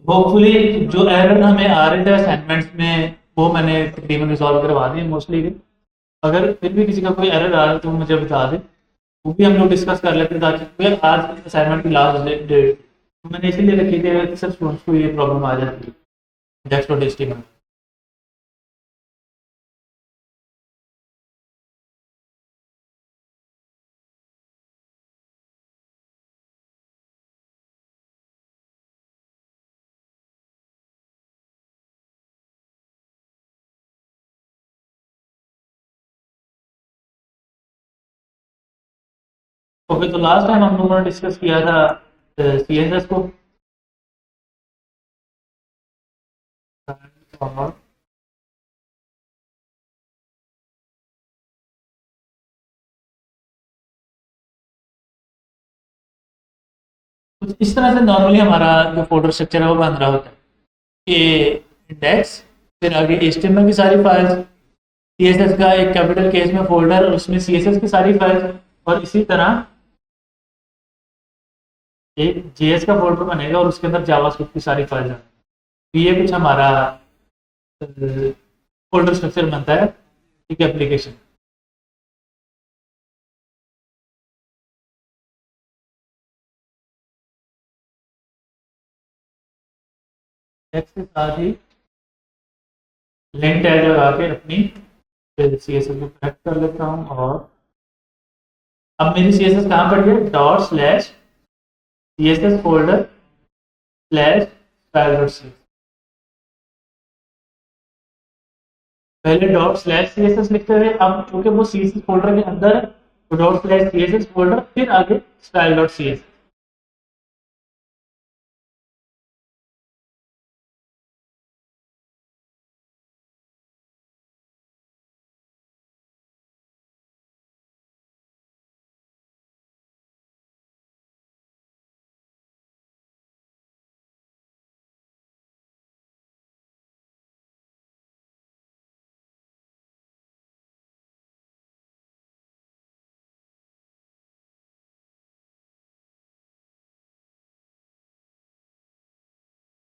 Hopefully जो error हमें आ रहे थे असाइनमेंट्स में वो मैंने तकरीबन रिजॉल्व करवा दिए मोस्टली। अगर फिर भी किसी का कोई एरर आ रहा है तो वो मुझे बता दे, वो भी हम लोग डिस्कस कर लेते हैं, ताकि क्योंकि आज असाइनमेंट की लास्ट डेट तो मैंने इसीलिए रखी थी कि सब स्टूडेंट्स को ये प्रॉब्लम आ जाती है नेक्स्ट और टेस्ट में। ओके, तो लास्ट टाइम हम लोगों ने डिस्कस किया था सी एस एस को। और कुछ इस तरह से नॉर्मली हमारा जो फोल्डर स्ट्रक्चर है वो बन रहा होता है कि इंडेक्स, फिर आगे एचटीएमएल की सारी फाइल्स, सीएसएस का एक कैपिटल केस में फोल्डर और उसमें सीएसएस की सारी फाइल्स, और इसी तरह एक जेएस का फोल्डर बनेगा और उसके अंदर जावास्क्रिप्ट की सारी फाइल्स हैं। तो ये कुछ हमारा फोल्डर स्ट्रक्चर बनता है एक एप्लीकेशन। टेक्स्ट के साथ ही लिंक टैग लगा के अपनी सी एस एस को कनेक्ट कर लेता हूँ। और अब मेरी सी एस एस कहाँ पड़ी है, dot slash C S S folder slash file dot C. पहले dot slash C S S लिखते थे, अब चूंकि वो सी एस एस फोल्डर के अंदर है तो dot slash C S S folder, फिर आगे style dot C S.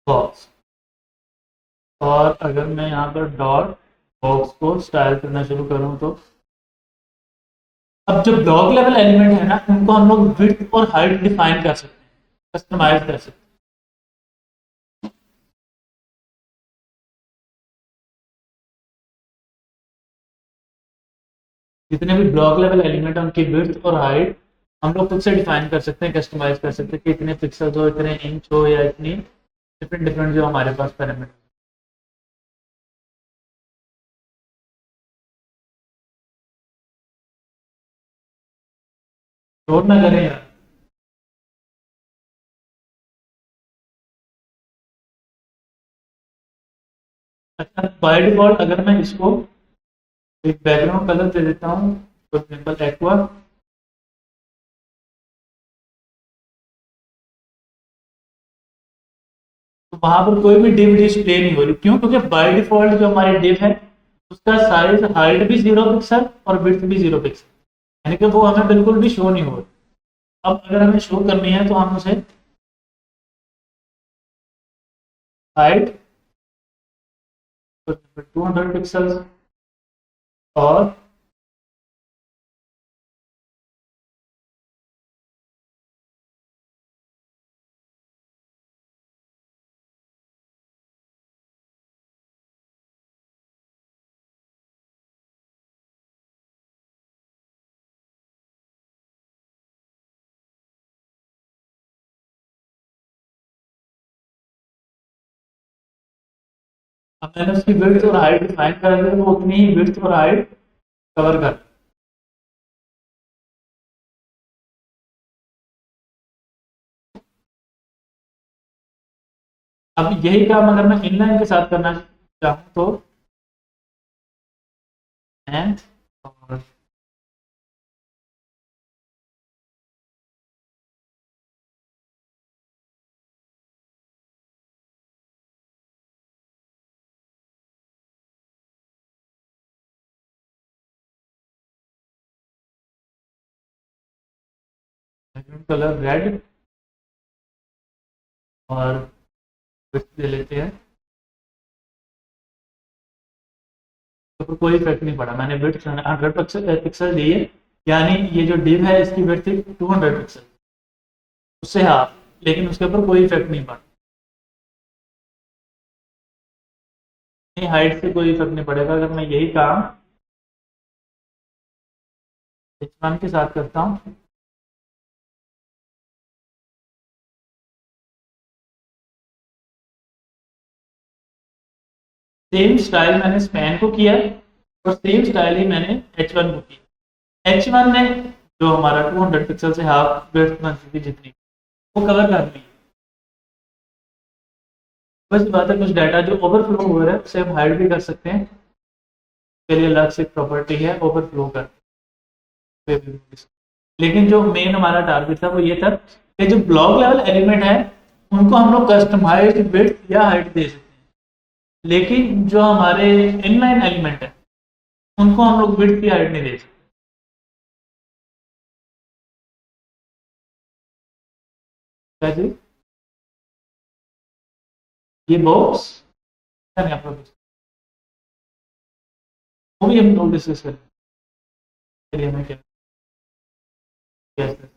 Box. और अगर मैं यहाँ पर डॉट बॉक्स को स्टाइल करना शुरू करूँ तो अब जो ब्लॉक लेवल एलिमेंट है ना, उनको हम लोग विड्थ और हाइट डिफाइन कर सकते हैं, कस्टमाइज कर सकते हैं। जितने भी ब्लॉक लेवल एलिमेंट है उनकी विड्थ और हाइट हम लोग खुद से डिफाइन कर सकते हैं, कस्टमाइज कर सकते हैं कि इतने पिक्सल्स हो, इतने इंच हो, या इतनी डिफरेंट डिफरेंट जो हमारे पास पैरामीटर। नोट ना करें यार। अच्छा, बाय डिफॉल्ट अगर मैं इसको एक बैकग्राउंड कलर दे देता हूँ, फॉर एग्जाम्पल एक्वा, तो वहां पर कोई भी डिव डिस्प्ले नहीं हो रही। क्यों? क्योंकि बाय डिफॉल्ट जो हमारी डिव है उसका साइज हाइट भी 0 पिक्सल और विड्थ भी 0 पिक्सल, यानी कि वो हमें बिल्कुल भी शो नहीं हो रही। अब अगर हमें शो करनी है तो हम उसे हाइट 200 पिक्सल और अब मैंने उसकी विड्थ और हाइट डिफाइन कर दी तो वो उतनी ही विड्थ और हाइट कवर कर। अब यही काम अगर मैं इनलाइन के साथ करना चाहूँ तो एंड और बैकग्राउंड कलर रेड और विड्थ दे लेते हैं, तो कोई इफेक्ट नहीं पड़ा। मैंने विड्थ 100 पिक्सल दी है, यानी ये जो डिव है इसकी विड्थ 200 पिक्सल, उससे हाफ, लेकिन उसके ऊपर कोई इफेक्ट नहीं पड़ा। नहीं, हाइट से कोई इफेक्ट नहीं पड़ेगा। अगर मैं यही काम H1 के साथ करता हूँ, सेम स्टाइल मैंने स्पैन को किया और सेम स्टाइल ही मैंने H1 को किया। H1 ने जो हमारा 200 पिक्सल से हाफ विड्थ बनती थी जितनी, वो कवर कर ली। बस बात है, कुछ डाटा जो ओवरफ्लो हो रहा है उसे हम हाइड भी कर सकते हैं। के लिए अलग से प्रॉपर्टी है ओवरफ्लो कर, लेकिन जो मेन हमारा टारगेट था वो ये था कि जो ब्लॉक लेवल एलिमेंट है उनको हम लोग कस्टमाइज्ड विड्थ या हाइट दे सकते हैं, लेकिन जो हमारे इनलाइन एलिमेंट है उनको हम लोग विड्थ की हाइट नहीं दे सकते। क्या जी? ये बॉक्स नहीं, आप लोग वो भी हम लोग डिस्कस करें, हमें क्या कैसे।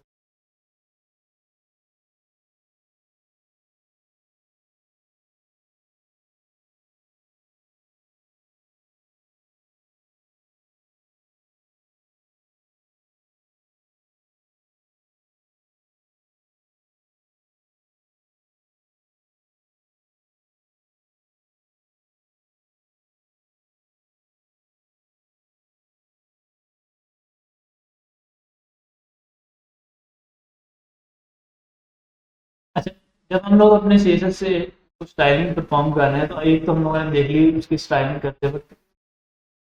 अच्छा, जब हम लोग अपने सीएसएस से कुछ स्टाइलिंग परफॉर्म कर रहे हैं तो एक तो हम लोगों ने देख ली उसकी स्टाइलिंग करते वक्त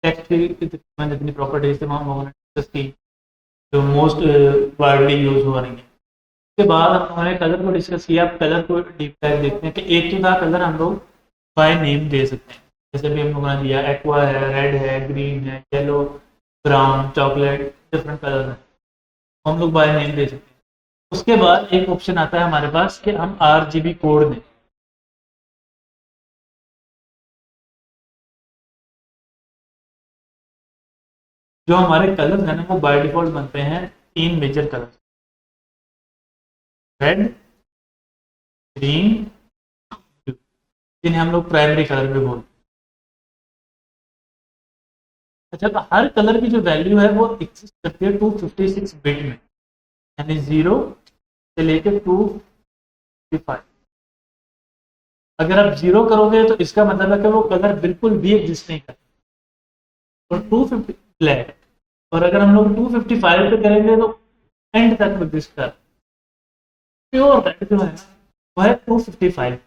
टेक्स्ट की जितनी प्रॉपर्टीज थे हम लोगों ने डिस्कस की, जो मोस्ट वाइडली यूज हो रही है। उसके बाद हम लोगों ने कलर को डिस्कस किया। अब कलर को डीप डाइव देखते हैं कि एक तो था कलर हम लोग बाय नेम दे सकते हैं, जैसे भी हम लोगों ने दिया एक्वा है, रेड है, ग्रीन है, yellow, brown, chocolate, different colour है, हम लोग बाय नेम दे सकते हैं। उसके बाद एक ऑप्शन आता है हमारे पास कि हम RGB कोड दें। जो हमारे कलर है ना वो बाय डिफॉल्ट बनते हैं 3 major colour, red, green, blue, जिन्हें हम लोग प्राइमरी कलर भी बोलते हैं। अच्छा, तो हर कलर की जो वैल्यू है वो एग्जिस्ट करती है 256 बिट में, यानी 0 से लेकर 255। अगर आप 0 करोगे तो इसका मतलब है कि वो कलर बिल्कुल भी एग्जिस्ट नहीं करता, और 250 ब्लैक। और अगर हम लोग 255 पे करेंगे तो एंड तक एग्जिस्ट कर, प्योर रेड जो है ना वो है 255,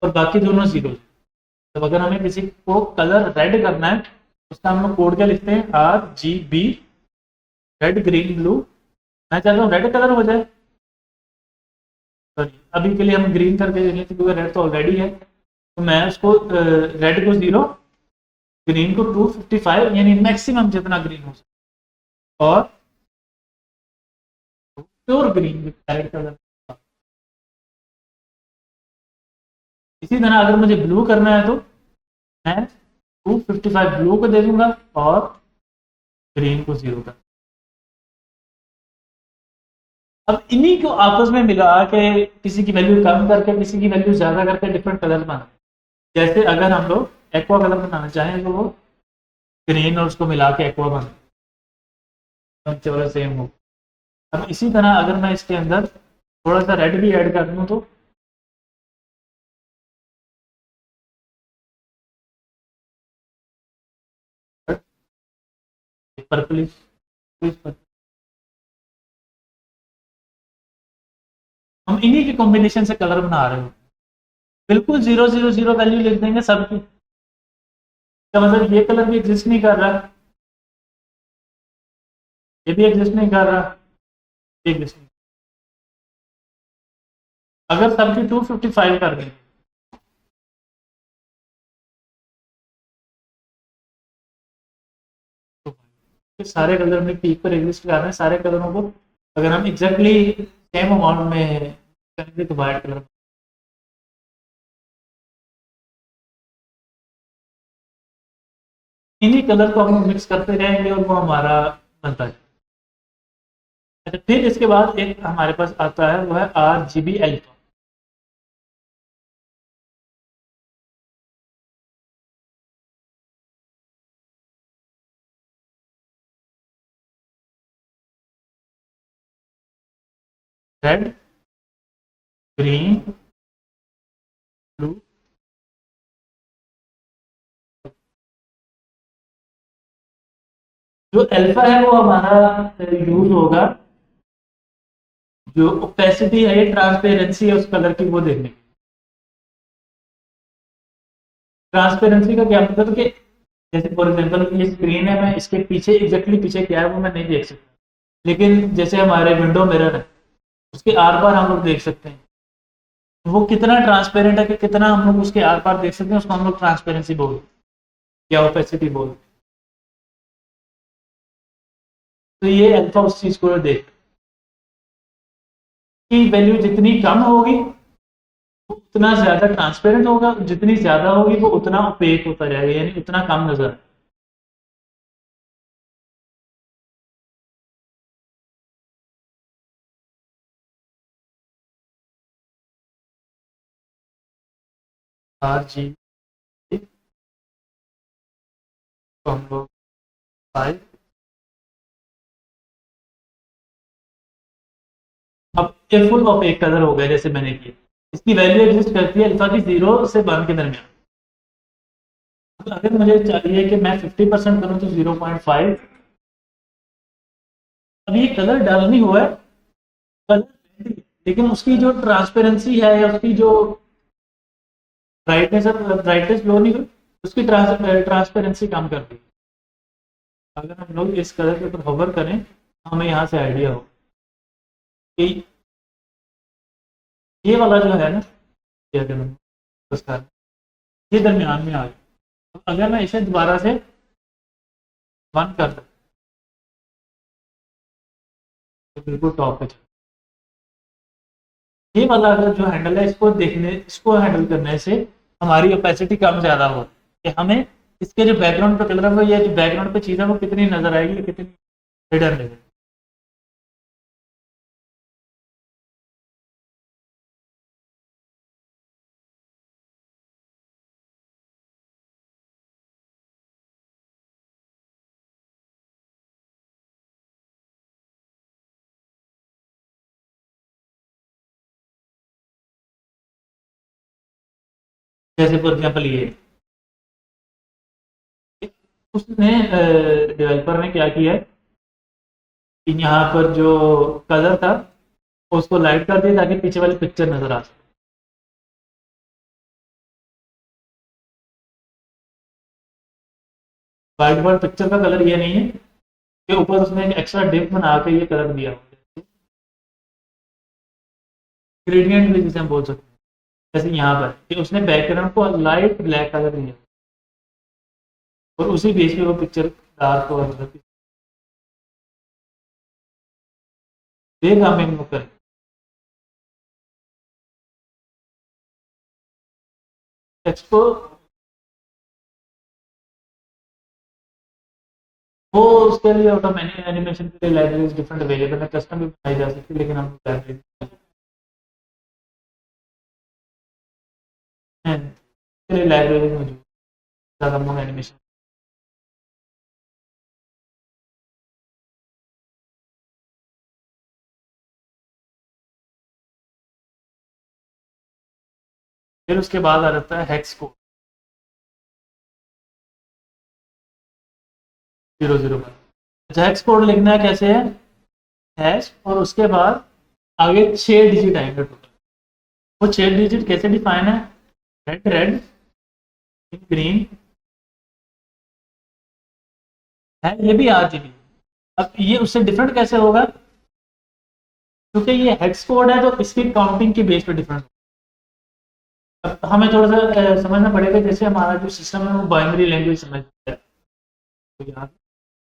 और बाकी दोनों जीरो। तो अगर हमें किसी को कलर रेड करना है उसका हम लोग कोड क्या लिखते हैं, RGB, रेड ग्रीन ब्लू। मैं चाहता हूँ रेड कलर हो जाए, सॉरी अभी के लिए हम ग्रीन करके देख लेते क्योंकि रेड तो ऑलरेडी है। तो मैं उसको रेड को 0, ग्रीन को 255, यानी मैक्सिमम जितना ग्रीन हो सके, और प्योर ग्रीन रेड कलर। इसी तरह अगर मुझे ब्लू करना है तो मैं 255 ब्लू को दे दूंगा और ग्रीन को 0 कर। अब इन्हीं को आपस में मिला के किसी की वैल्यू कम करके किसी की वैल्यू ज्यादा करके डिफरेंट कलर बना, जैसे अगर हम लोग एक्वा कलर बनाना चाहें तो वो ग्रीन और उसको मिला के एक्वा बना सेम हो। अब इसी तरह अगर मैं इसके अंदर थोड़ा सा रेड भी ऐड कर दूं तो पर्पलिश, हम इन्हीं के कॉम्बिनेशन से कलर बना रहे हो। बिल्कुल 000 वैल्यू लिख देंगे सबकी, तो मतलब ये कलर भी एग्जिस्ट नहीं कर रहा, ये भी एग्जिस्ट नहीं कर रहा, ये एग्जिस्ट नहीं। अगर सबकी 255 कर दें तो सारे कलर अपने पीक पर एग्जिस्ट कर रहे हैं। सारे कलरों को अगर हम एग्जैक्टली सेम अमाउंट में करेंगे तो वाइट कलर इन्हीं कलर को हम लोग मिक्स करते रहेंगे और वो हमारा बनता है। अच्छा, फिर इसके बाद एक हमारे पास आता है, वो है RGB alpha. Red, green, blue. जो अल्फा है वो हमारा यूज होगा, जो ओपेसिटी है, ट्रांसपेरेंसी है उस कलर की, वो देखने की। ट्रांसपेरेंसी का क्या मतलब कि जैसे फॉर एग्जांपल ये स्क्रीन है, मैं इसके पीछे एग्जैक्टली पीछे क्या है वो मैं नहीं देख सकता, लेकिन जैसे हमारे विंडो मिरर है उसके आर पार हम लोग देख सकते हैं। वो कितना ट्रांसपेरेंट है कि कितना हम लोग उसके आर पार देख सकते हैं, उसको हम लोग ट्रांसपेरेंसी बोलते हैं या ओपेसिटी बोलते हैं। तो ये अल्फा उस चीज को देख की वैल्यू जितनी कम होगी वो उतना ज्यादा ट्रांसपेरेंट होगा, जितनी ज्यादा होगी वो उतना ओपेक होता जाएगा, यानी उतना कम नजर RGB को हम लोग 5। अब ये फुल ओपेक कलर हो गया जैसे मैंने किया। इसकी वैल्यू एग्जिस्ट करती है अल्फा की 0 से 1 के दरमियान। तो अगर मुझे चाहिए कि मैं 50% करूं तो 0.5। अब ये कलर डल नहीं हुआ है, कलर, लेकिन उसकी जो ट्रांसपेरेंसी है या उसकी जो ब्राइटनेस है, ब्राइटनेस लो नहीं हुई, उसकी ट्रांसपेरेंसी कम कर दी। अगर हम लोग इस कलर के ऊपर होवर करें हमें यहाँ से आइडिया हो कि ये वाला जो है ना, ये अगर हम उसका ये दरमियान में आ गया। अगर मैं इसे दोबारा से बंद कर दूं तो बिल्कुल टॉप पे ये वाला अगर जो हैंडल है इसको देखने, इसको हैंडल करने से हमारी ओपेसिटी कम ज्यादा हो कि हमें इसके जो बैकग्राउंड पे कलर है वो, ये जो बैकग्राउंड पे चीज है वो कितनी नजर आएगी, कितनी हिडन रहेगी। जैसे फॉर एग्जाम्पल ये उसने डेवलपर ने क्या किया है कि यहाँ पर जो कलर था उसको लाइट कर दिया ताकि पीछे वाली पिक्चर नजर आ सके। वाइट बोर्ड पिक्चर का कलर ये नहीं है कि ऊपर उसने एक एक्स्ट्रा डिप बना के ये कलर दिया, ग्रेडियंट भी जिसे हम बोल सकते हैं। जैसे यहाँ पर कि उसने बैकग्राउंड को लाइट ब्लैक कलर दिया और उसी बेस पे वो पिक्चर डार्क और देख हमें लोग करें। टेक्स्ट को वो उसके लिए ऑटोमेटिक एनिमेशन के लिए लाइब्रेरीज डिफरेंट अवेलेबल है, कस्टम भी बनाई जा सकती है, लेकिन हम लाइब्रेरी के लिए लाइब्रेरी मौजूद ज़्यादा हम लोग एनिमेशन। फिर उसके बाद आ जाता है हेक्स कोड 00 पर। अच्छा, हेक्स कोड लिखना है कैसे है, हैश और उसके बाद आगे 6 डिजिट आएंगे टोटल। वो 6 डिजिट कैसे डिफाइन है, रेड रेड, ग्रीन है, ये भी RGB। अब ये उससे डिफरेंट कैसे होगा, क्योंकि ये हेक्स कोड है तो इसकी काउंटिंग के बेस पे डिफरेंट। अब हमें थोड़ा सा समझना पड़ेगा, जैसे हमारा जो सिस्टम है वो बाइनरी लैंग्वेज समझता है। तो यहाँ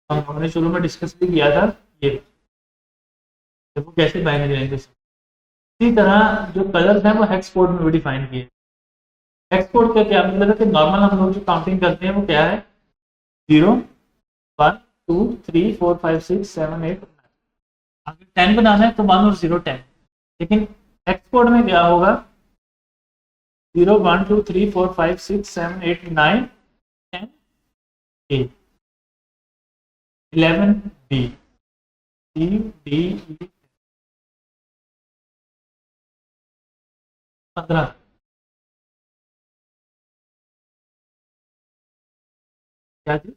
हमने शुरू में डिस्कस भी किया था ये, वो कैसे बाइनरी लैंग्वेज। इसी तरह जो कलर्स हैं वो हेक्स कोड में भी डिफाइन किए। हेक्स कोड का क्या मतलब है कि नॉर्मल हम लोग जो काउंटिंग करते हैं वो क्या है 0 1 2 3 4 5 6 7 8 अगर 10 बनाना है तो 1 और 0 10, लेकिन हेक्स कोड में क्या होगा 0 1 2 3 4 5 6 7 8 9 10 8 11 डी डी डी 15 क्या थी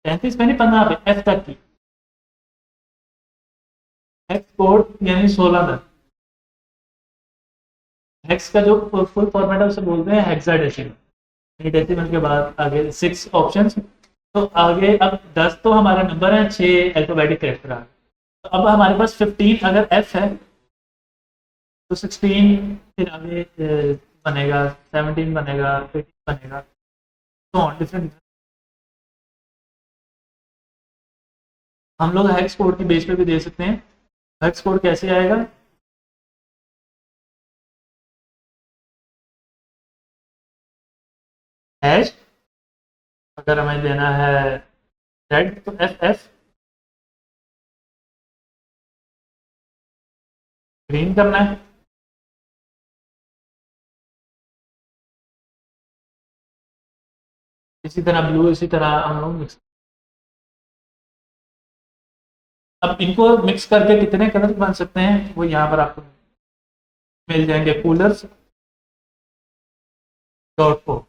33 में नहीं 15 पे एफ तक की हेक्स कोड यानी 16 तक। हेक्स का जो फुल फॉर्मेट है उसे बोलते हैं हेक्साडेसिमल। डेसिमल के बाद आगे 6 ऑप्शंस। तो आगे अब 10 तो हमारे नंबर हैं, 6 अल्फाबेटिक कैरेक्टर आ गए। तो अब हमारे पास 15 अगर एफ है तो 16 फिर आगे बनेगा, 17 बनेगा, 18 बनेगा, तो ऑन डिफरेंट। हम लोग हेक्स कोड की बेस पे भी दे सकते हैं। हेक्स कोड कैसे आएगा, हैश अगर हमें देना है रेड तो एफ एफ, ग्रीन करना है, इसी तरह ब्लू, इसी तरह हम लोग मिक्स। अब इनको मिक्स करके कितने कलर बन सकते हैं वो यहाँ पर आपको मिल जाएंगे, कूलर्स डॉट को।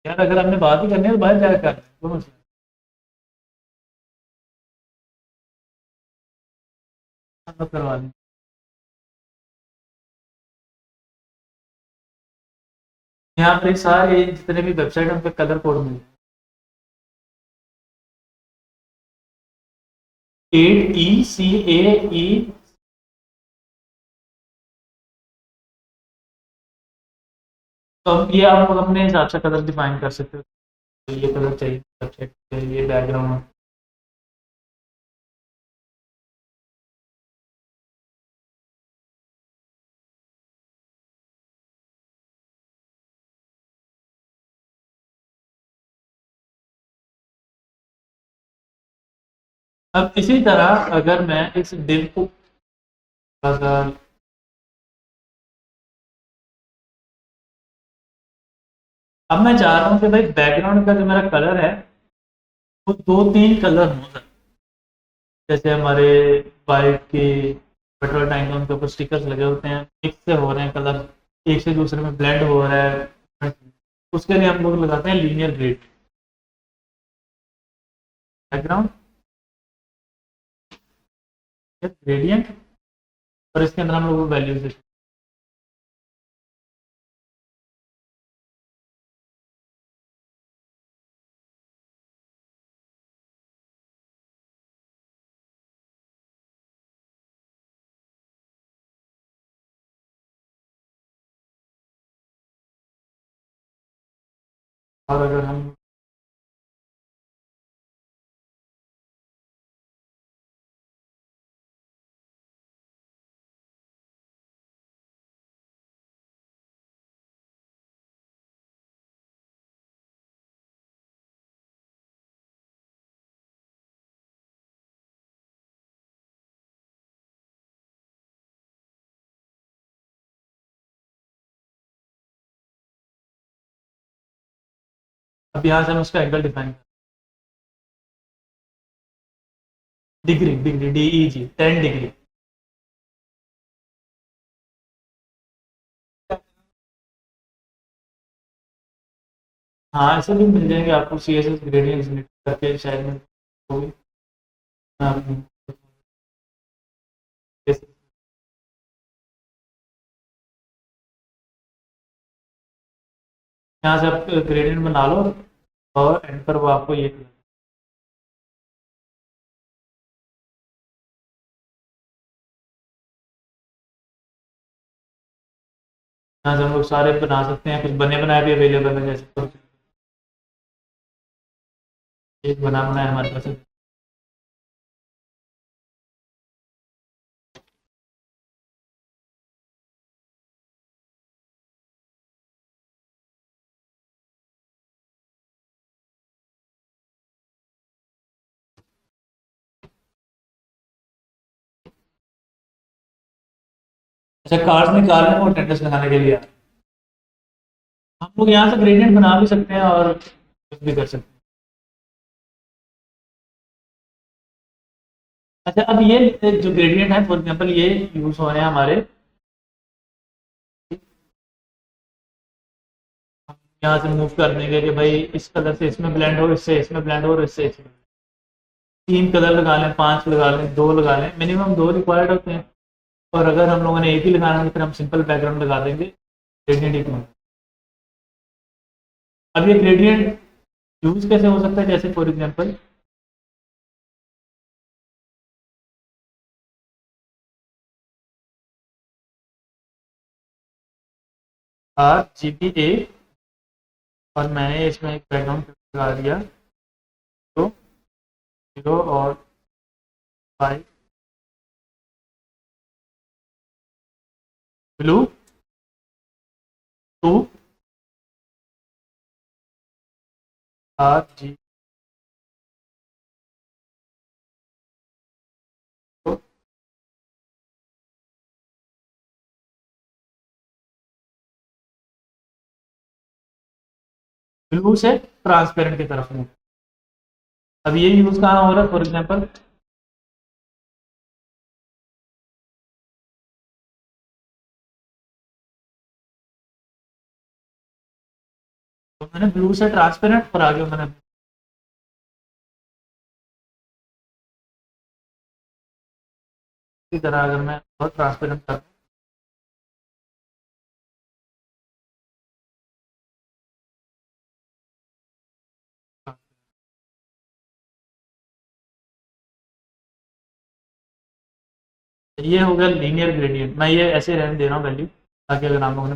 यार अगर हमने बात ही करनी है तो बाहर जाकर कर लें, कोई मसला नहीं, हम लोग करवा लें। यहाँ पर सारे जितने भी वेबसाइट हैं उन पे कलर कोड मिल जाए, 8ECAE। तो अब ये आप अपने हिसाब से कलर डिफाइन कर सकते हो, ये कलर चाहिए वेबसाइट पे, ये बैकग्राउंड। अब इसी तरह अगर मैं इस div को अगर अब मैं चाह रहा हूँ कि भाई बैकग्राउंड का जो मेरा कलर है वो 2-3 कलर हो सकते, जैसे हमारे बाइक की पेट्रोल टैंक के ऊपर स्टिकर्स लगे होते हैं, मिक्स से हो रहे हैं कलर, एक से दूसरे में ब्लेंड हो रहा है, उसके लिए हम लोग लगाते हैं लीनियर ग्रेड बैकग्राउंड ग्रेडियंट, और इसके अंदर हम लोग वैल्यूज देते हैं। और अगर हम अब यहाँ से हम उसका angle define degree degree DEG 10 degree. हाँ ऐसे भी मिल जाएंगे आपको, CSS ग्रेडियंट करके शायद में होगी। हाँ, यहाँ से आप ग्रेडियंट बना लो और एंड पर वो आपको ये, यहाँ से हम लोग सारे बना सकते हैं, कुछ बने बनाए भी अवेलेबल है जैसे एक बना बनाया हमारे पास है। अच्छा, कार्ड्स निकालने और अटेंडेंस लगाने के लिए हम लोग यहाँ से ग्रेडियंट बना भी सकते हैं और कुछ भी कर सकते हैं। अच्छा, अब ये जो ग्रेडियंट है फॉर एग्जांपल ये यूज हो रहे हैं हमारे, यहाँ से मूव कर देंगे कि भाई इस कलर से इसमें ब्लेंड हो, इससे इसमें ब्लेंड हो और इससे इसमें। 3 कलर लगा लें, 5 लगा लें, 2 लगा लें, मिनिमम 2 रिक्वायर्ड होते हैं। और अगर हम लोगों ने एक ही लगाना है तो फिर हम सिंपल बैकग्राउंड लगा देंगे, ग्रेडियंट ही क्यों। अब ये ग्रेडियंट यूज कैसे हो सकता है, जैसे फॉर एग्जांपल RGBA और मैंने इसमें एक बैकग्राउंड लगा दिया तो 0 और 5 ब्लू 2 RG ब्लू से ट्रांसपेरेंट की तरफ में। अब ये यूज कहाँ हो रहा है, फॉर एग्जांपल तो मैंने ब्लू से ट्रांसपेरेंट और आगे मैंने इसी तरह अगर मैं बहुत ट्रांसपेरेंट कर ये हो गया लीनियर ग्रेडियंट। मैं ये ऐसे रहने दे रहा हूँ वैल्यू, ताकि अगर आप लोगों ने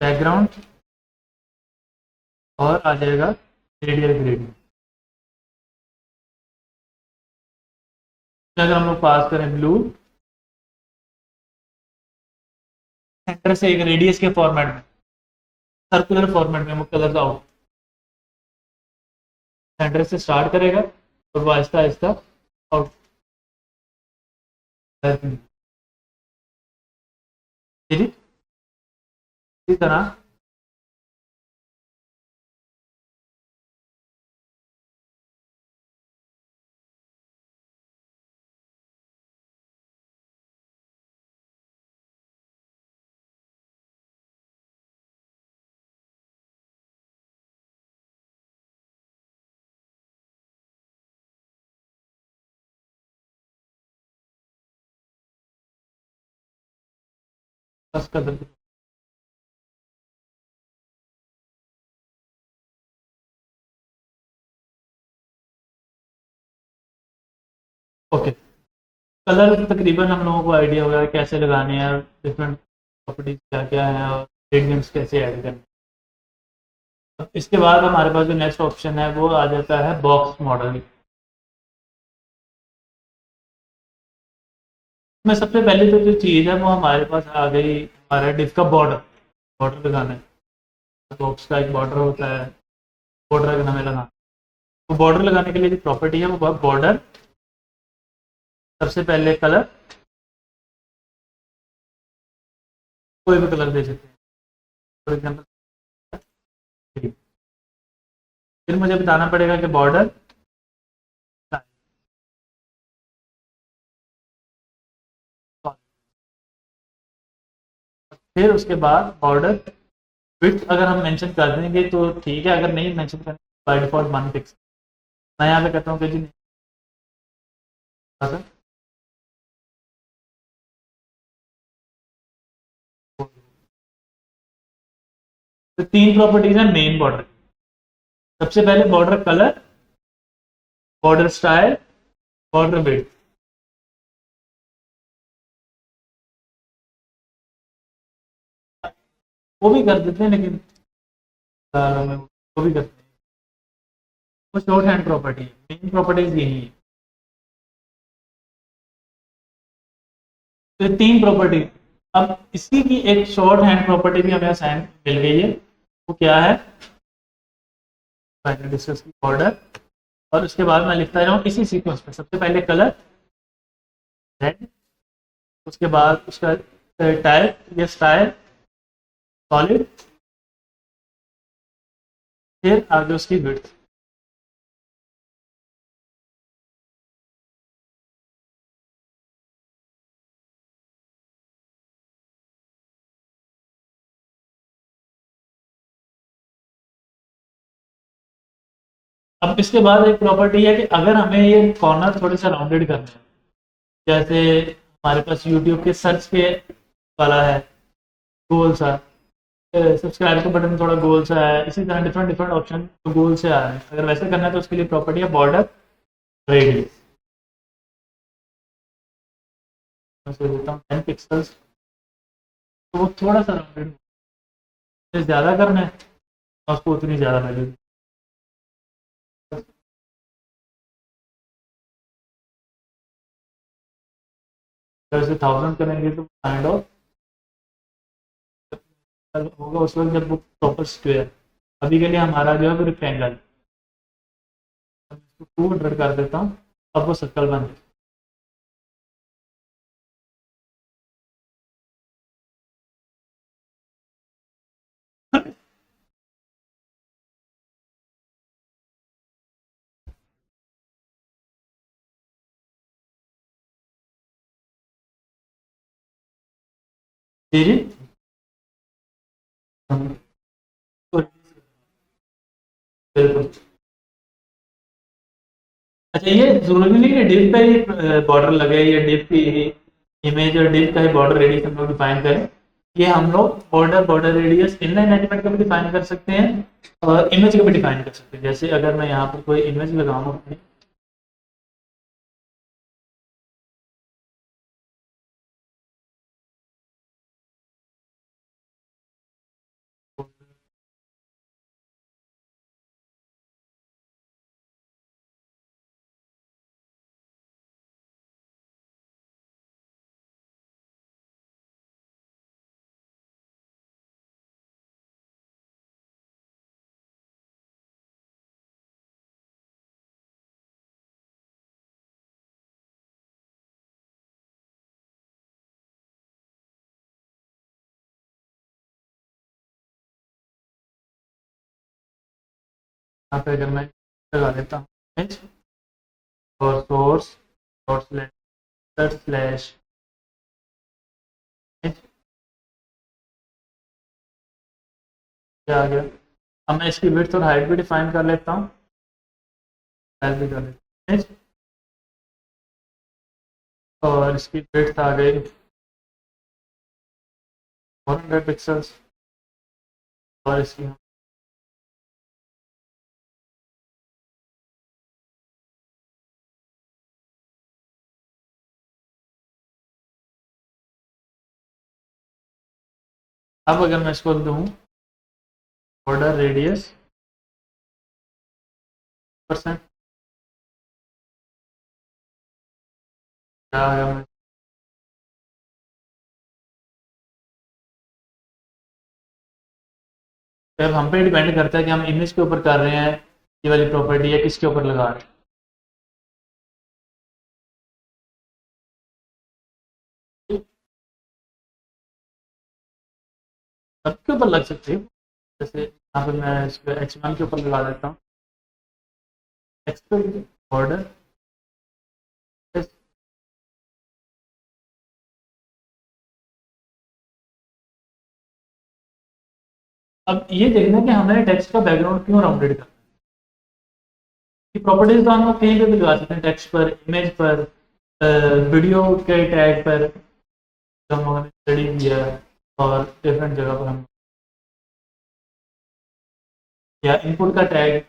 बैकग्राउंड और आ जाएगा रेडियल ग्रेडियंट। अगर हम लोग पास करें ब्लू, सेंटर से एक रेडियस के फॉर्मेट में, सर्कुलर फॉर्मेट में वो कलर आउट, सेंटर से स्टार्ट करेगा और वो आहिस्ता आहिस्ता आउट। इसी तरह बस कदम। ओके, कलर तकरीबन हम लोगों को आइडिया होगा कैसे लगाने हैं, डिफरेंट प्रॉपर्टीज क्या क्या है और ग्रेडियंट्स कैसे ऐड करने हैं। अब इसके बाद हमारे पास जो नेक्स्ट ऑप्शन है वो आ जाता है बॉक्स मॉडल में। सबसे पहले तो जो चीज़ है वो हमारे पास आ गई, हमारा डिफ का बॉर्डर। बॉर्डर लगाना है, बॉक्स का एक बॉर्डर होता है, बॉर्डर का हमें लगाना। तो बॉर्डर लगाने के लिए जो प्रॉपर्टी है वो बॉर्डर, सबसे पहले कलर, कोई भी कलर दे सकते हैं, फॉर एग्जाम्पल। फिर मुझे बताना पड़ेगा कि बॉर्डर, फिर उसके बाद बॉर्डर विड्थ अगर हम मेंशन कर देंगे तो ठीक है, अगर नहीं मेंशन करें बाय डिफॉल्ट 1 पिक्सल। मैं यहाँ पे कहता हूँ कि जी नहीं, तो 3 प्रॉपर्टीज है मेन बॉर्डर। सबसे पहले border colour, border style, border width. वो भी कर देते हैं, लेकिन हमें वो भी करते हैं। वो शॉर्ट हैंड प्रॉपर्टी है, मेन प्रॉपर्टीज यही है। तो 3 प्रॉपर्टी। अब इसी की एक शॉर्ट हैंड प्रॉपर्टी भी हमें असाइन मिल गई है। वो क्या है? मैंने डिस्कस की बॉर्डर, और उसके बाद मैं लिखता जाऊँ इसी सीक्वेंस में। सबसे पहले कलर रेड, उसके बाद उसका टाइप या स्टाइल सॉलिड, फिर आगे उसकी विड्थ। अब इसके बाद एक प्रॉपर्टी है कि अगर हमें ये कॉर्नर थोड़े से राउंडेड करने हैं, जैसे हमारे पास यूट्यूब के सर्च के वाला है गोल सा, सब्सक्राइब का बटन थोड़ा गोल सा है, इसी तरह डिफरेंट डिफरेंट ऑप्शन तो गोल से आ रहे हैं। अगर वैसे करना है तो उसके लिए प्रॉपर्टी है बॉर्डर रेडियस। मैं सोच देता हूँ 10 पिक्सल्स, तो वो थोड़ा सा राउंडेड, ज़्यादा करना है और उसको उतनी ज़्यादा वैल्यू। अगर इसे 1000 करेंगे तो काइंड ऑफ होगा उस वक्त जब वो प्रॉपर स्क्वायर। अभी के लिए हमारा जो है वो रेक्टेंगल, 200 कर देता हूँ, अब वो सर्कल बन जाए। जी जी। बिल्कुल। अच्छा, ये जरूरी नहीं कि डिव पे ही बॉर्डर लगे या डिव की इमेज और डिव का ही बॉर्डर रेडियस हम लोग डिफाइन करें। ये हम लोग border border radius inline element का भी डिफाइन कर सकते हैं और इमेज का भी डिफाइन कर सकते हैं। जैसे अगर मैं यहाँ पर कोई इमेज लगाऊँ अपनी, यहाँ पे अगर मैं लगा देता हूँ इमेज और सोर्स डॉट स्लैश स्लैश क्या आ गया। अब मैं इसकी विड्थ और हाइट भी डिफाइन कर लेता हूँ, साइज भी कर लेता हूँ, और इसकी विड्थ आ गई 400 पिक्सल्स, और इसकी अब अगर मैं इसको दूँ बॉर्डर रेडियस परसेंट, क्या आया मैं, अब हम पे डिपेंड करता है कि हम इमेज के ऊपर कर रहे हैं ये वाली प्रॉपर्टी है किसके ऊपर लगा रहे हैं। सबके ऊपर लग सकती है। जैसे यहाँ पर मैं इसको H1 के ऊपर लगा देता हूँ, एक्स बॉर्डर। अब ये देखना कि हमें टेक्स्ट का बैकग्राउंड क्यों राउंडेड करना है। प्रॉपर्टीज तो हम लोग कहीं पे भी लगा सकते हैं, टेक्स्ट पर, इमेज पर, वीडियो के टैग पर, जो हम लोगों ने स्टडी किया है, और डिफरेंट जगह पर हम, या इनपुट का टैग,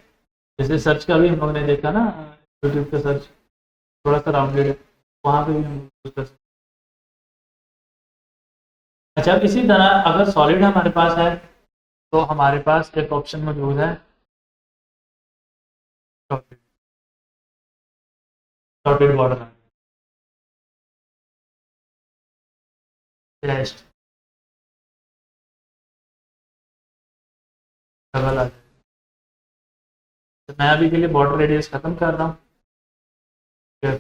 जैसे सर्च का भी हम लोगों ने देखा ना, यूट्यूब का सर्च थोड़ा सा राउंडेड है, वहाँ पे भी हम यूज कर सकते अच्छा, अब इसी तरह अगर सॉलिड हमारे पास है तो हमारे पास एक ऑप्शन मौजूद है dotted, dotted border test double आ जाए। तो मैं अभी के लिए बॉर्डर रेडियस खत्म कर रहा हूँ। यहाँ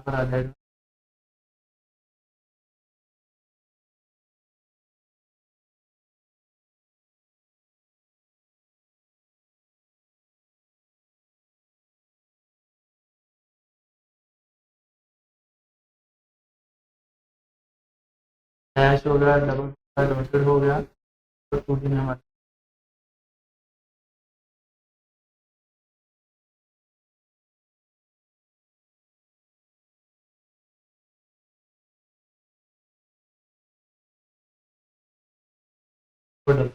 पर आ जाएगा डैश हो गया, डबल डॉटेड हो गया, तो 2D में हमारे बदल।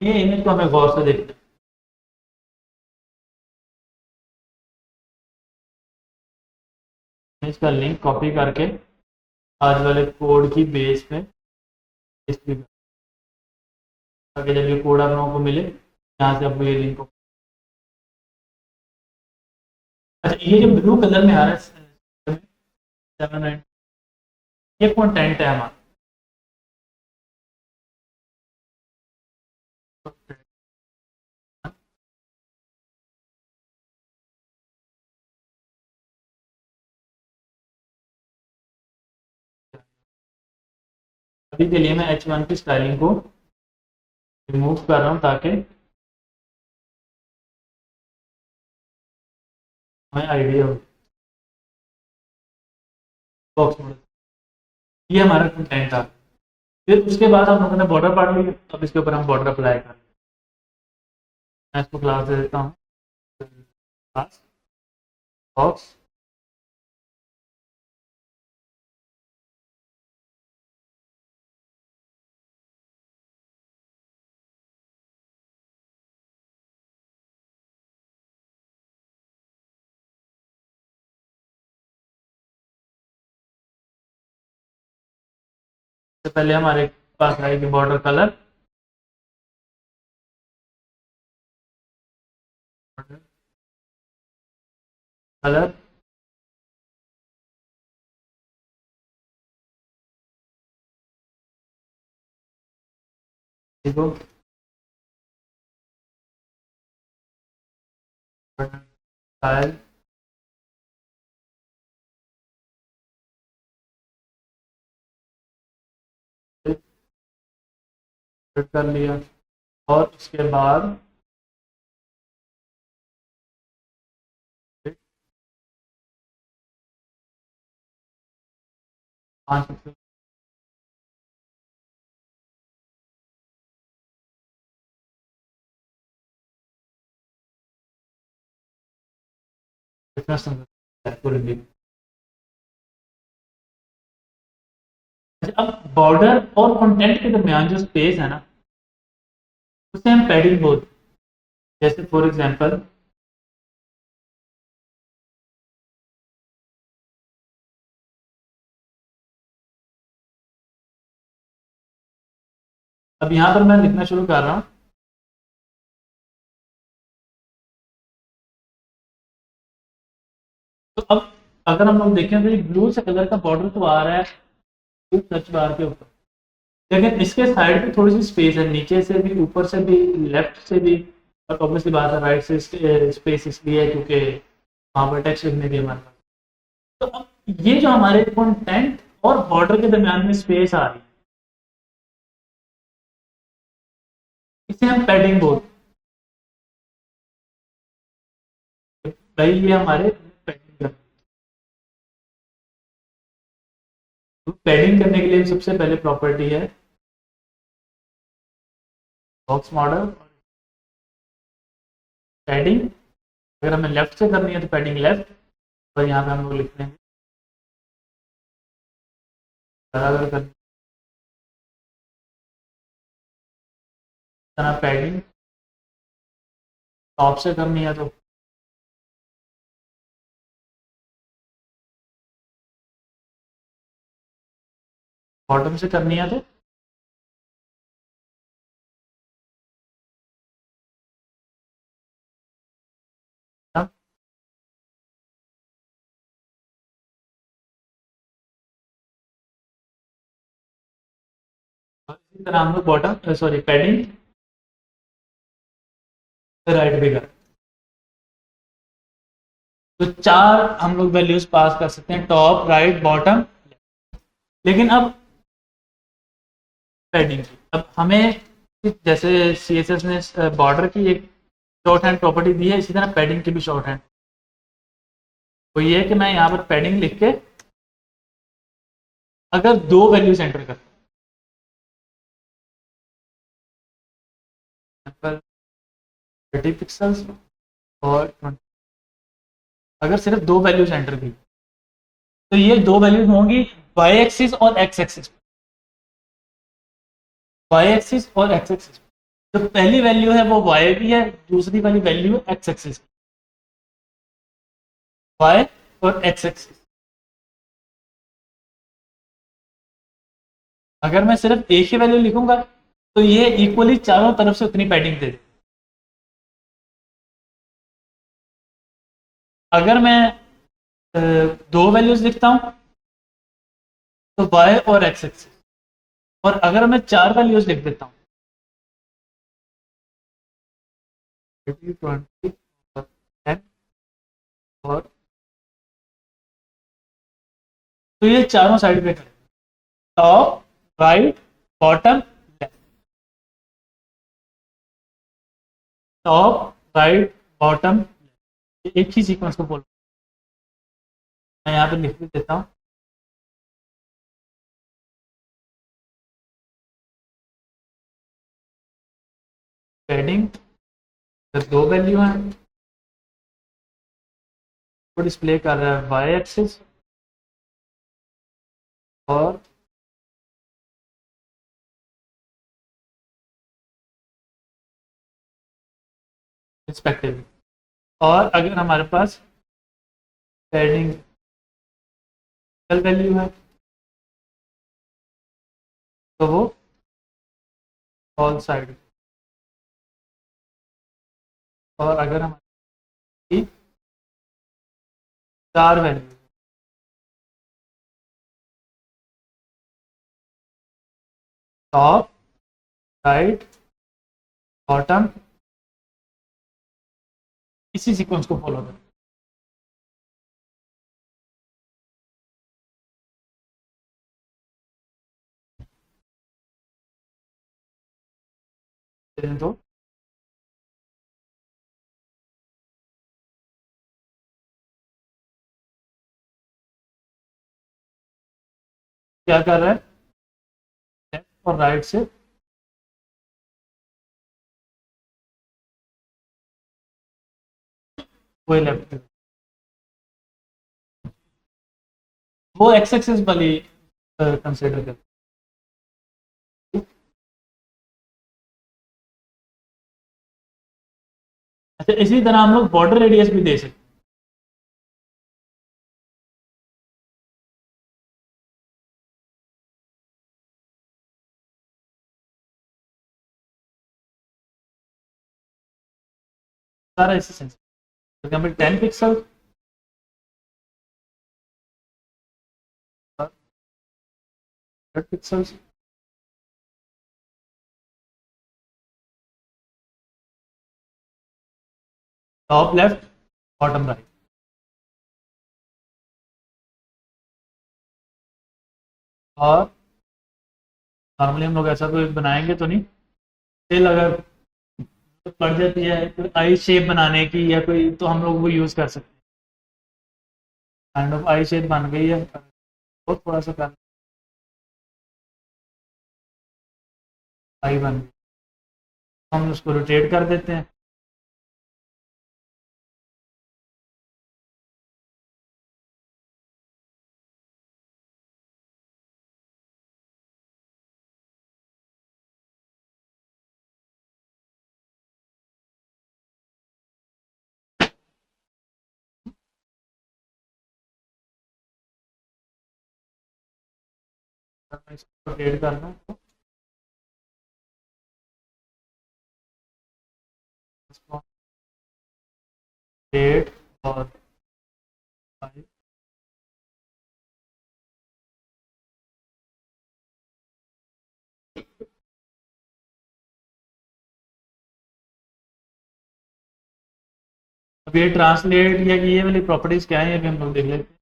ये इमेज को हमें गौर से देखना है। इसका लिंक कॉपी करके आज वाले कोड की बेस पे पेस्ट भी ताकि जब ये कोड आप लोगों को मिले यहाँ से आपको ये लिंक को। अच्छा, ये जो ब्लू कलर में आ रहा है 7, ये कंटेंट है हमारा। अभी के लिए मैं H1 की स्टाइलिंग को रिमूव कर रहा हूँ ताकि हमें आइडिया हो बॉक्स में। ये हमारा कंटेंट था। फिर उसके बाद हम लोगों ने बॉर्डर पार्ट लिया, अब इसके ऊपर हम बॉर्डर अप्लाई कर। मैं इसको क्लास दे देता हूँ, क्लास बॉक्स। तो पहले हमारे पास आएगी बॉर्डर कलर, कलर देखो, स्टाइल कर लिया। और उसके बाद 5 पूरे दिन। अब बॉर्डर और कंटेंट के दरमियान जो स्पेस है ना, उसे हम पैडिंग बोलते हैं। जैसे फॉर एग्जांपल अब यहाँ पर मैं लिखना शुरू कर रहा हूँ। तो अब अगर हम लोग देखें तो ब्लू से कलर का बॉर्डर तो आ रहा है सर्च बार के ऊपर, लेकिन इसके साइड पे थोड़ी सी स्पेस है, नीचे से भी, ऊपर से भी, लेफ्ट से भी। और ऑब्वियसली बात है राइट से स्पेस इसलिए है क्योंकि वहाँ पर टेक्स्ट लिखने की हमारे पास। तो अब ये जो हमारे कंटेंट और बॉर्डर के दरमियान में स्पेस आ रही है, इसे हम पैडिंग बोलते हैं। भाई ये हमारे पैडिंग, पैडिंग करने के लिए सबसे पहले प्रॉपर्टी है बॉक्स मॉडल पैडिंग, अगर हमें लेफ्ट से करनी है तो पैडिंग लेफ्ट, और यहाँ पे हम लोग लिख देंगे अगर करनी पैडिंग टॉप से करनी है तो बॉटम से करनी है तो इसी तरह हम लोग बॉटम सॉरी पैडिंग राइट भी कर, तो चार हम लोग वैल्यूज पास कर सकते हैं, टॉप राइट बॉटम। लेकिन अब पैडिंग की, अब हमें जैसे CSS ने बॉर्डर की एक शॉर्ट हैंड प्रॉपर्टी दी है, इसी तरह पैडिंग की भी शॉर्ट हैंड, तो ये है कि मैं यहाँ पर पैडिंग लिख के अगर दो वैल्यूज एंटर करता हूँ 30 पिक्सल्स और 20, अगर सिर्फ दो वैल्यूज एंटर की तो ये दो वैल्यूज होंगी y एक्सिस और x एक्सिस, y एक्सिस और x एक्सिस। जो पहली वैल्यू है वो y की है, दूसरी वाली वैल्यू है x एक्सिस, y और x एक्सिस। अगर मैं सिर्फ एक ही वैल्यू लिखूंगा तो ये इक्वली चारों तरफ से उतनी पैडिंग दे, अगर मैं दो वैल्यूज लिखता हूं तो y और x एक्सिस, और अगर मैं चार वैल्यूज लिख देता हूं 20 10 और, तो ये चारों साइड पे करें, top right bottom left, top right bottom, एक ही सीक्वेंस को बोल, मैं यहाँ पे लिख भी देता हूँ पैडिंग, दो वैल्यू हैं, वो डिस्प्ले कर रहा है वाई एक्सिस और रिस्पेक्टिवली। और अगर हमारे पास पैडिंग वैल्यू है तो वो ऑल साइड, और अगर हमारी चार वैल्यू टॉप राइट बॉटम, इसी सीक्वेंस को फॉलो करें तो क्या कर रहा है, लेफ्ट और राइट से वही लेफ्ट, वो एक्स एक्सिस वाली कंसिडर कर। अच्छा, इसी तरह हम लोग बॉर्डर रेडियस भी दे सकते हैं, सारा इसी सेंस, फॉर एग्जाम्पल 10 पिक्सल और 100 pixels, top left bottom right. और नॉर्मली हम लोग ऐसा कोई बनाएंगे तो नहीं, स्टिल अगर पड़ जाती है कोई आई शेप बनाने की या कोई, तो हम लोग वो यूज़ कर सकते हैं, काइंड ऑफ आई शेप बन गई है, बहुत थोड़ा सा कर आई बन गई, हम उसको रोटेट कर देते हैं। इसको रोटेट करना है तो इसको रोटेट और अब ये ट्रांसलेट या ये वाली प्रॉपर्टीज क्या है, ये भी हम लोग देख लेते हैं।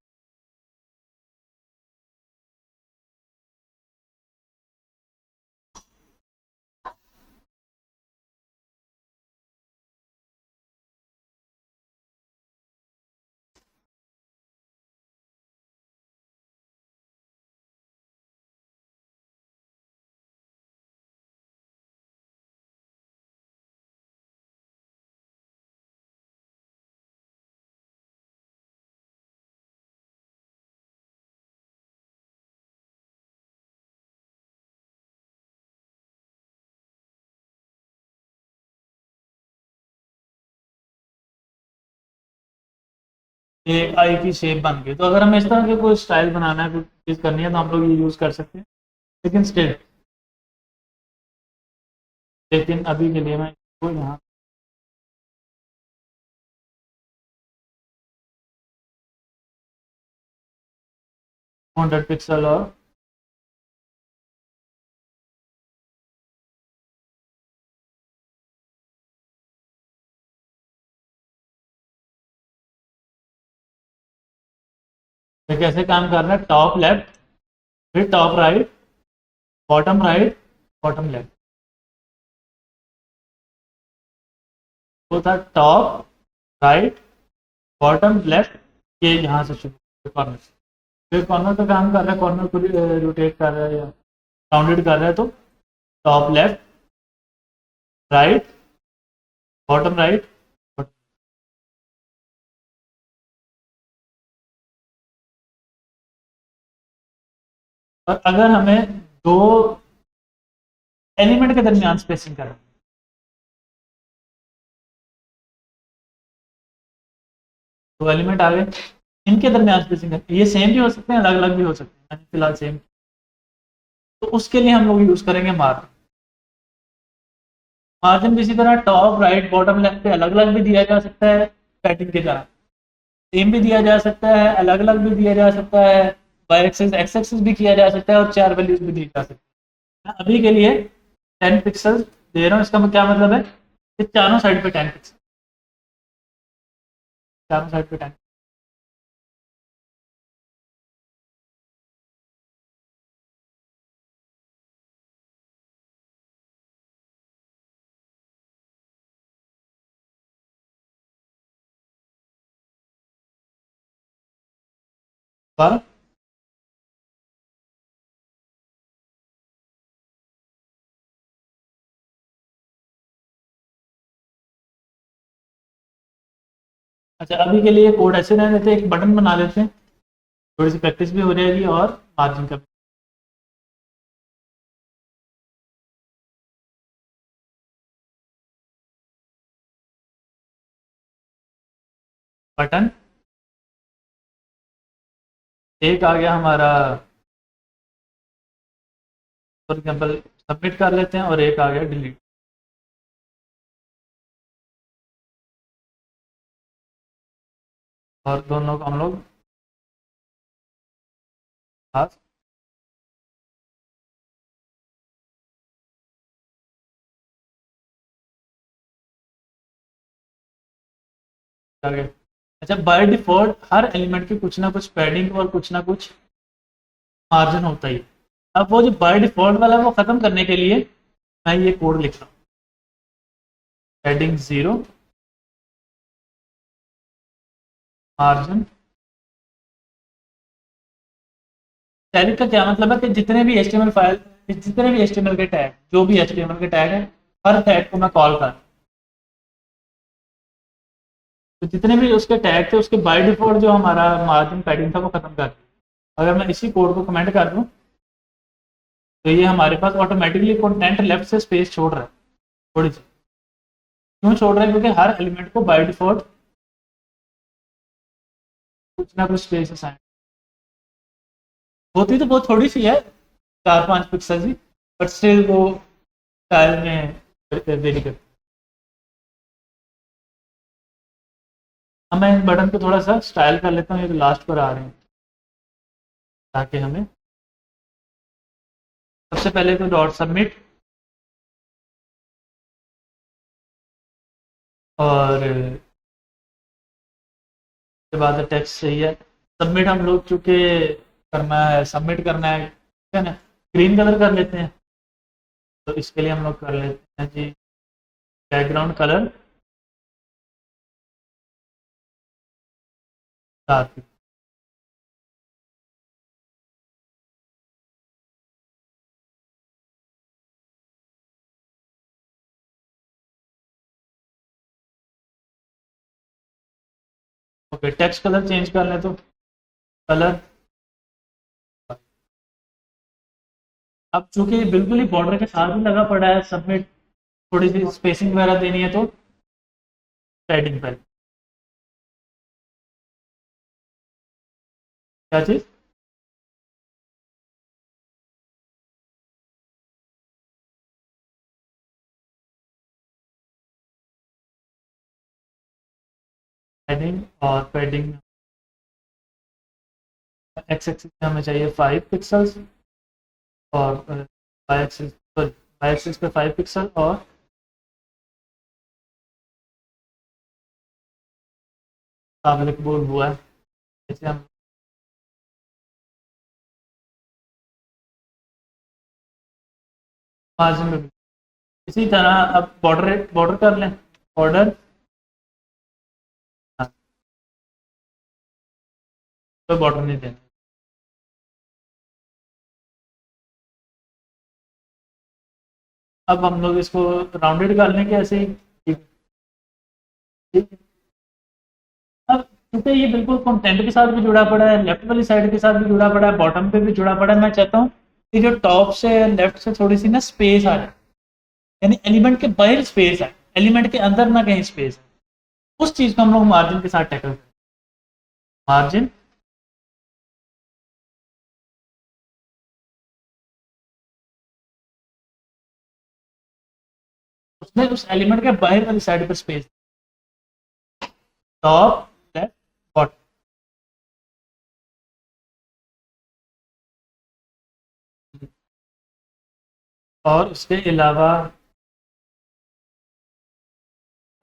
ये आई की शेप बन गई, तो अगर हमें इस तरह के कोई स्टाइल बनाना है, कोई चीज़ करनी है, तो हम लोग ये यूज़ कर सकते हैं। लेकिन स्टिल, लेकिन अभी के लिए मैं इसको यहाँ 100 पिक्सल और ये कैसे काम कर रहा है, टॉप लेफ्ट, फिर top right, right, bottom left. वो था टॉप राइट बॉटम लेफ्ट, ये यहाँ से शुरू कॉर्नर से, फिर कॉर्नर पे काम कर रहा है, कॉर्नर को रोटेट कर रहा है या राउंडेड कर रहा है, तो top left right bottom right. और अगर हमें दो एलिमेंट के दरमियान स्पेसिंग करना, दो एलिमेंट आ गए, इनके दरमियान स्पेसिंग करना, ये सेम भी हो सकते हैं, अलग अलग भी हो सकते हैं, फिलहाल सेम, तो उसके लिए हम लोग यूज करेंगे मार्जिन। मार्जिन भी इसी तरह टॉप राइट बॉटम लेफ्ट पे अलग अलग भी दिया जा सकता है, पैटर्न की तरह सेम भी दिया जा सकता है, अलग अलग भी दिया जा सकता है, वाई एक्सेस एक्स एक्सेस भी किया जा सकता है, और चार वैल्यूज भी दी जा सकती है। अभी के लिए 10 पिक्सल दे रहा हूँ, इसका क्या मतलब है कि चारों साइड पे 10 पिक्सल, चारों साइड पे 10। बारह। अच्छा, अभी के लिए कोड ऐसे रहने देते हैं, एक बटन बना लेते हैं, थोड़ी सी प्रैक्टिस भी हो जाएगी और मार्जिन का बटन। एक आ गया हमारा, फॉर एग्जाम्पल सबमिट कर लेते हैं, और एक आ गया डिलीट। और दोनों को हम लोग खास कर गए। अच्छा, बाय डिफॉल्ट हर एलिमेंट की कुछ ना कुछ पैडिंग और कुछ ना कुछ मार्जिन होता ही है। अब वो जो बाय डिफॉल्ट वाला है, वो ख़त्म करने के लिए मैं ये कोड लिख रहा हूँ, पैडिंग 0, मार्जिन। टैग का क्या मतलब है कि जितने भी HTML फाइल, जितने भी HTML के टैग, जो भी HTML के टैग है, हर टैग को मैं कॉल कर, तो जितने भी उसके टैग थे उसके बाय डिफॉल्ट जो हमारा मार्जिन पैडिंग था वो खत्म कर दिया। अगर मैं इसी कोड को कमेंट कर दूं तो ये हमारे पास ऑटोमेटिकली कंटेंट लेफ्ट से स्पेस छोड़ रहा है थोड़ी सी। क्यों छोड़ रहा है? क्योंकि हर एलिमेंट को बाय डिफॉल्ट कुछ ना कुछ स्पेस असाइन होती, तो बहुत थोड़ी सी है, 4-5 पिक्सल की, बट स्टिल वो स्टाइल में वेरी करती। अब मैं इन बटन को थोड़ा सा स्टाइल कर लेता हूँ, ये तो लास्ट पर आ रहे हैं, ताकि हमें सबसे पहले तो डॉट सबमिट, और उसके बाद टेक्स्ट सही है। सबमिट हम लोग चूंकि करना है, सबमिट करना है ना, ग्रीन कलर कर लेते हैं। तो इसके लिए हम लोग कर लेते हैं जी background colour dark. Okay, text colour change कर लें तो कलर। अब चूंकि बिल्कुल ही बॉर्डर के साथ ही लगा पड़ा है सबमिट, थोड़ी सी स्पेसिंग वगैरह देनी है तो पैडिंग पर। क्या चीज़? पैडिंग, और पैडिंग एक्स एक्सिस पे हमें चाहिए 5 पिक्सल्स, और वाई एक्सिस, वाई एक्सिस पे 5 पिक्सल, और काबिल कबूल हुआ है। जैसे हम मार्जिन में भी इसी तरह अब बॉर्डर बॉर्डर कर लें, बॉर्डर। हाँ, कोई बॉर्डर नहीं देना। अब हम लोग इसको राउंडेड कर लेंगे ऐसे ही, ठीक है। अब क्योंकि ये बिल्कुल कंटेंट के साथ भी जुड़ा पड़ा है, लेफ्ट वाली साइड के साथ भी जुड़ा पड़ा है, बॉटम पे भी जुड़ा पड़ा है, मैं चाहता हूँ कि जो टॉप से लेफ्ट से थोड़ी सी ना स्पेस आ जाए, यानी एलिमेंट के बाहर स्पेस है, एलिमेंट के अंदर ना कहीं स्पेस है। उस चीज को हम लोग मार्जिन के साथ टैकल करें। मार्जिन, उसमें उस एलिमेंट के बाहर वाली साइड पर स्पेस, टॉप, लेफ्ट, बॉटम। और उसके अलावा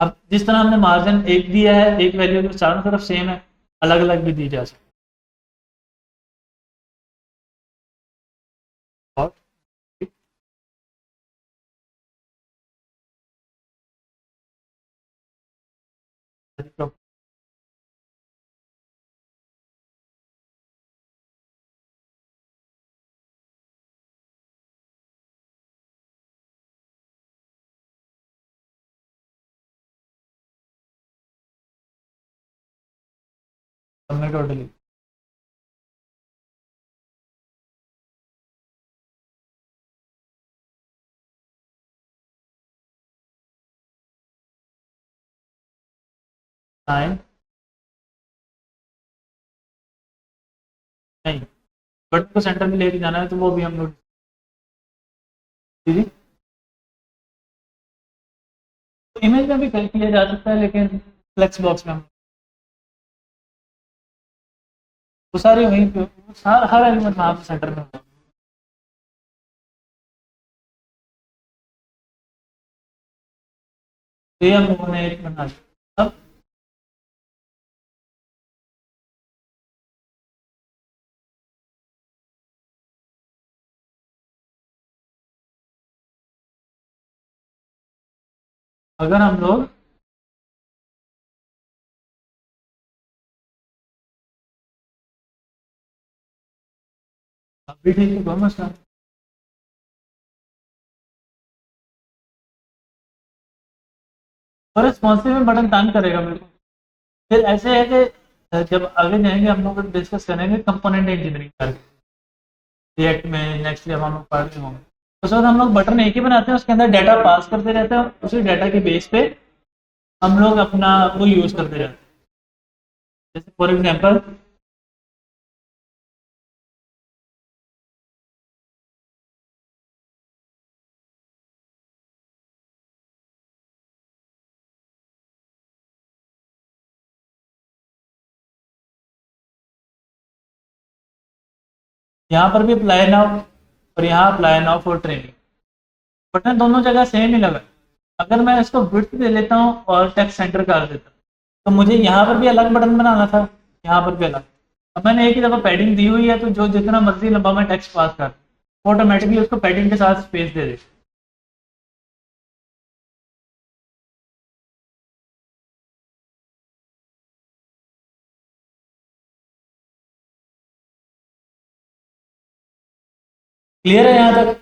अब जिस तरह हमने मार्जिन एक दिया है, एक वैल्यू तो चारों तरफ सेम है, अलग अलग भी दी जा सकती है। और सबमिट और डिलीट। 9 नहीं, बट को सेंटर में लेके जाना है तो वो भी हम लोग, जी, तो इमेज में भी किया जा सकता है, लेकिन फ्लेक्स बॉक्स में हम वो सारे वहीं पे, हर एलिमेंट वहाँ पे सेंटर में होगा। तो ये हम लोगों ने एक बना दिया। अब अगर हम लोग अब भी ठीक है, कोई मसला नहीं। और रिस्पॉन्सिव में बटन तंग करेगा मेरे को। फिर ऐसे है कि जब आगे जाएंगे हम लोग डिस्कस करेंगे कंपोनेंट इंजीनियरिंग करके रिएक्ट में, नेक्स्ट जब हम लोग पढ़ रहे होंगे उस वक्त हम लोग बटन एक ही बनाते हैं, उसके अंदर डाटा पास करते रहते हैं, उसी डाटा के बेस पे हम लोग अपना वो यूज करते रहते हैं। जैसे फॉर एग्जांपल यहाँ पर भी अप्लाई नाउ और यहाँ apply now for training, button दोनों जगह सेम ही लगा है। अगर मैं इसको विड्थ दे लेता हूँ और टेक्स्ट सेंटर कर देता हूँ तो मुझे यहाँ पर भी अलग बटन बनाना था, यहाँ पर भी अलग। अब मैंने एक ही दफ़ा पैडिंग दी हुई है तो जो जितना मर्जी लंबा मैं टेक्स्ट पास कर ऑटोमेटिकली उसको पैडिंग के साथ स्पेस दे दे। क्लियर है यहाँ तक?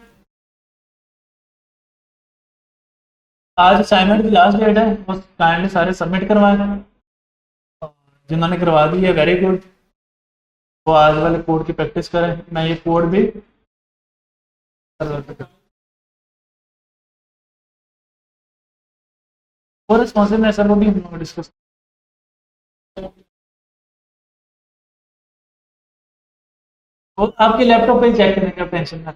आज असाइनमेंट की लास्ट डेट है, बस काइंडली सारे सबमिट करवाए। जिन्होंने करवा दी है वेरी गुड, वो आज वाले कोड की प्रैक्टिस करें। मैं ये कोड भी और रिस्पॉन्सिवनेस सर वो भी हम लोग डिस्कस। वो आपके लैपटॉप पे चेक करेंगे, आप टेंशन ना।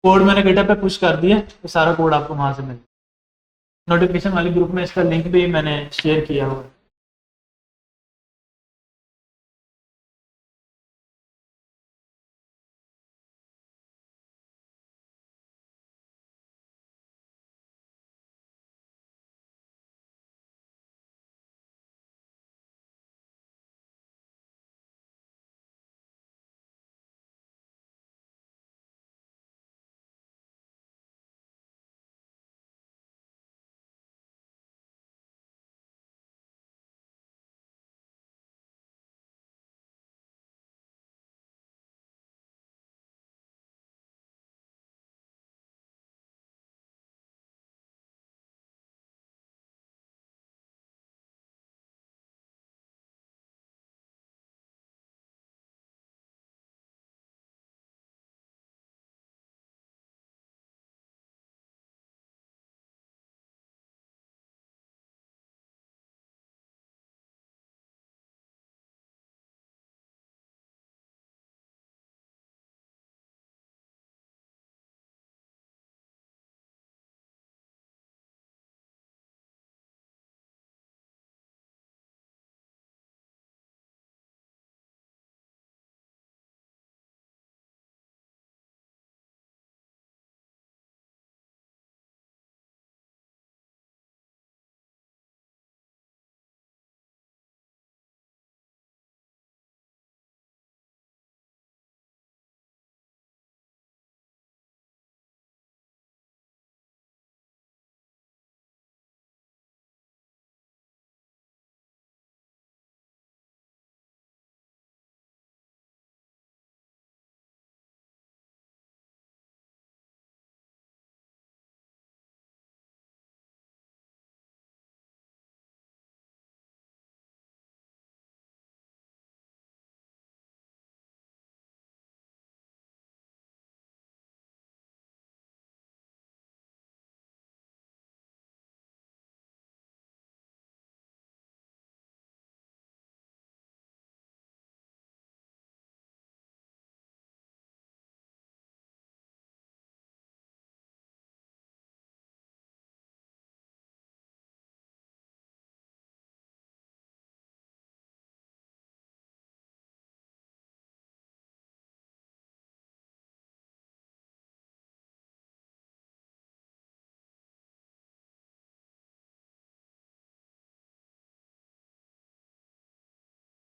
कोड मैंने गिटहब पे पुश कर दिया, तो सारा कोड आपको वहां से मिल। नोटिफिकेशन वाले ग्रुप में इसका लिंक भी मैंने शेयर किया हुआ है।